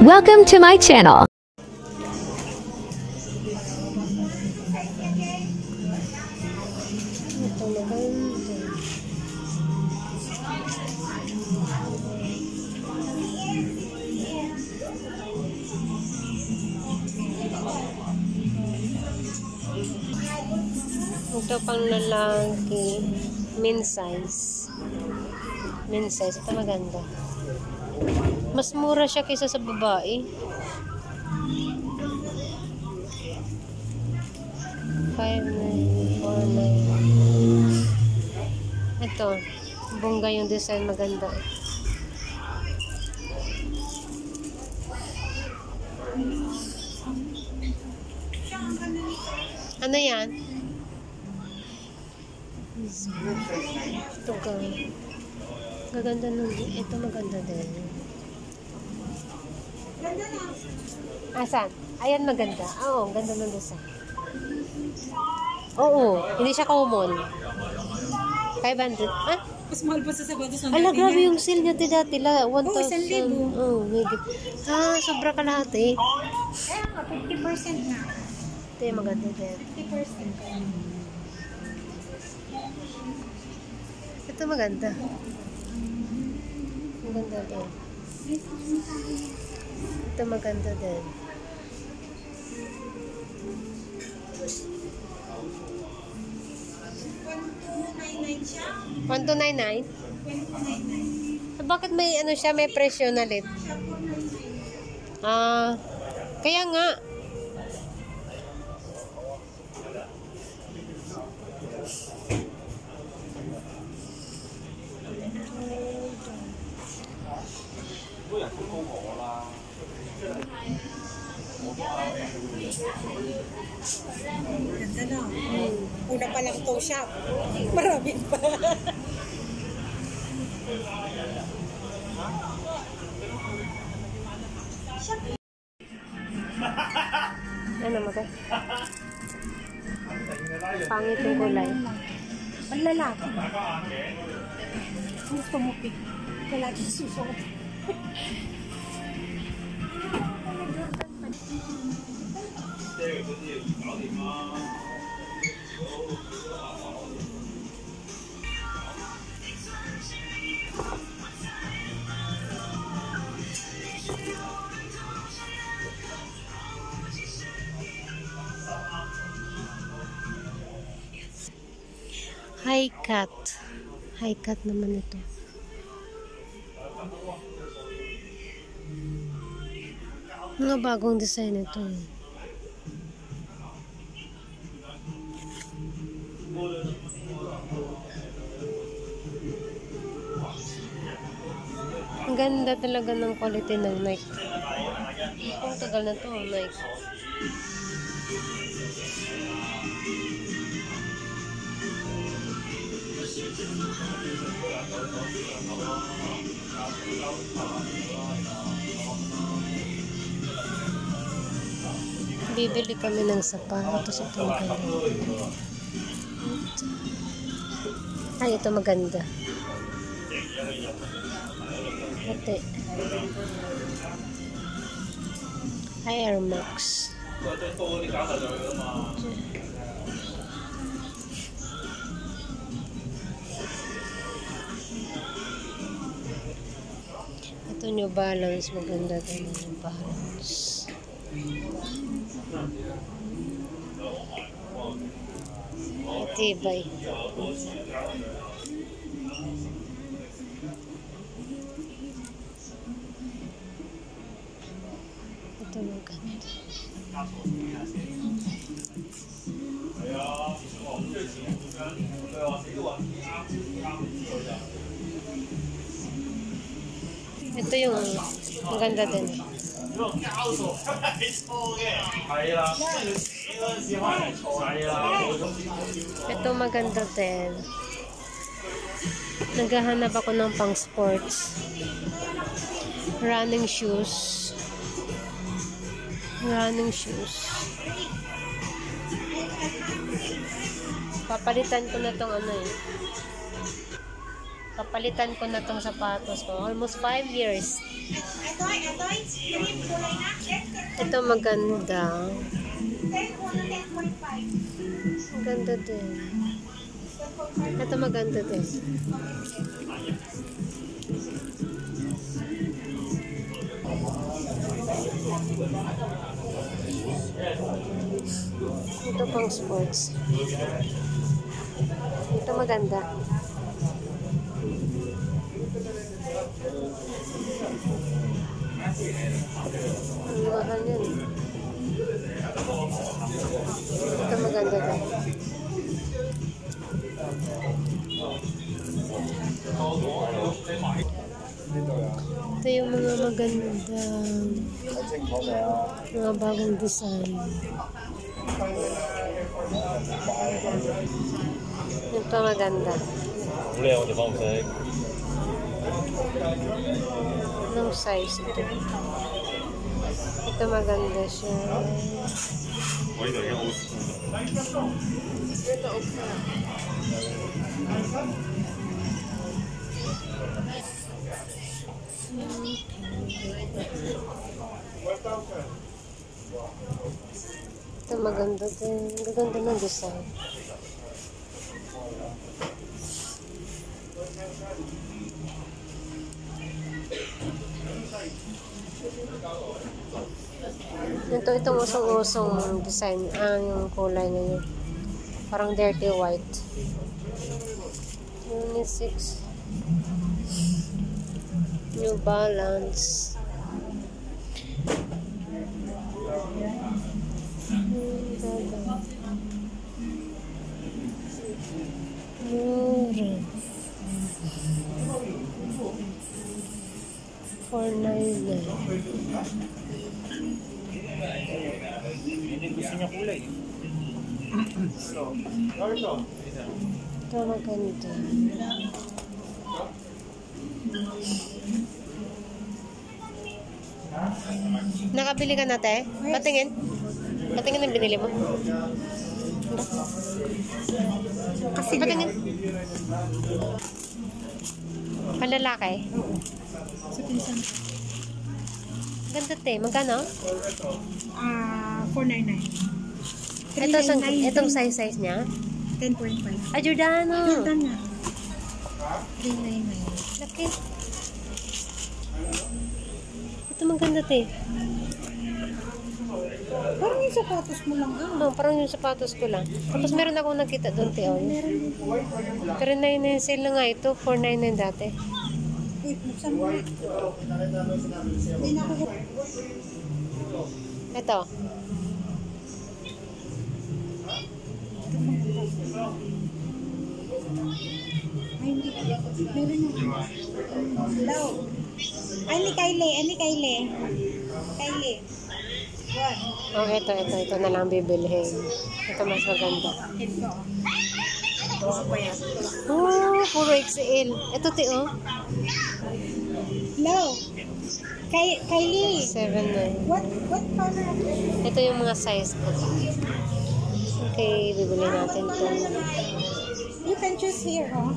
Welcome to my channel. Ito pang lalaki, min size. Min size, ito maganda. Mas mura siya kaysa sa babae. 5,949. Ito, bongga yung design, maganda. Ano yan? Ito ka. Gaganda nun. Ito maganda din. Asan? Ayan maganda. Oo, ganda nun design. Oo, hindi siya common. 500. Ah? Mas mahal pa sa sapatos ng Ala, grabe yung sale niya dati. 1,000. Oo, 1,000. Oo, maybe. Ah, sobra kalahati. Kaya nga, 50% na. Ito yung maganda din. 50%. Ito maganda. Maganda din. Ito maganda din. 1,299? Bakit may ano siya, may presyo na lit? Ah, kaya nga. Ganda na. Una pa lang toe shop. Maraming pa. Ano mo ba? Pangit yung kulay. Panlalaki. Gusto mo pick. Lalaki susunod. High cut. High cut naman ito. Mga bagong design ito eh. Ang ganda talaga ng quality ng Nike. Ang tagal na to, Nike. Bibili kami ng sapatos. Ito maganda. Ay, ito maganda. Ito. Air Max. Ito New Balance. Maganda din ang New Balance. Tibay. Ito maganda. Ito yung maganda din. Ito maganda din. Naghahanap ako ng pang sports. Running shoes. Running shoes. Papalitan ko na tong ano eh. Papalitan ko na tong sapatos ko. Almost 5 years. Ito maganda. Maganda din. Ito maganda din. Ito pang sports. Ito maganda. Ang mahal yan. Ito maganda din. Ito yung mga magandang mga bagong design. Ito maganda. Anong size ito? Ito maganda siya. Ito maganda din. Maganda ng design. Itong usong-usong design. Yung kulay na yun. Parang dirty white. Unisex. New Balance. Mura. 499. Hindi gusto niya kulay. Ito maganda. Nakabili ka na, te? Patingin. Patingin ang binili mo. Kasi Patingin. Panlalaki. sa pinsan. Ganda, te. Magkano? 499. Itong size niya? 10.5. Giordano. Ganda na. 399. Laki. Ito maganda, te. Parang yung sapatos mo lang. Parang yung sapatos ko lang. Tapos meron akong nakita doon, te. Meron. 399 sale na nga ito. 499 dati. Uy, buksan mo. Hindi na ako. Ito. Ay, hindi. Meron na. Hello. Ay, ni Kylie. Kylie. What? Oh, ito na lang bibilhin. Ito mas maganda. Ito. Gusto pa yan. Oh, puro XL. Ito, te, oh. Hello. Kylie. 7.9. What color? Ito yung mga size ko. Okay, bibili natin ito. You can choose here, huh?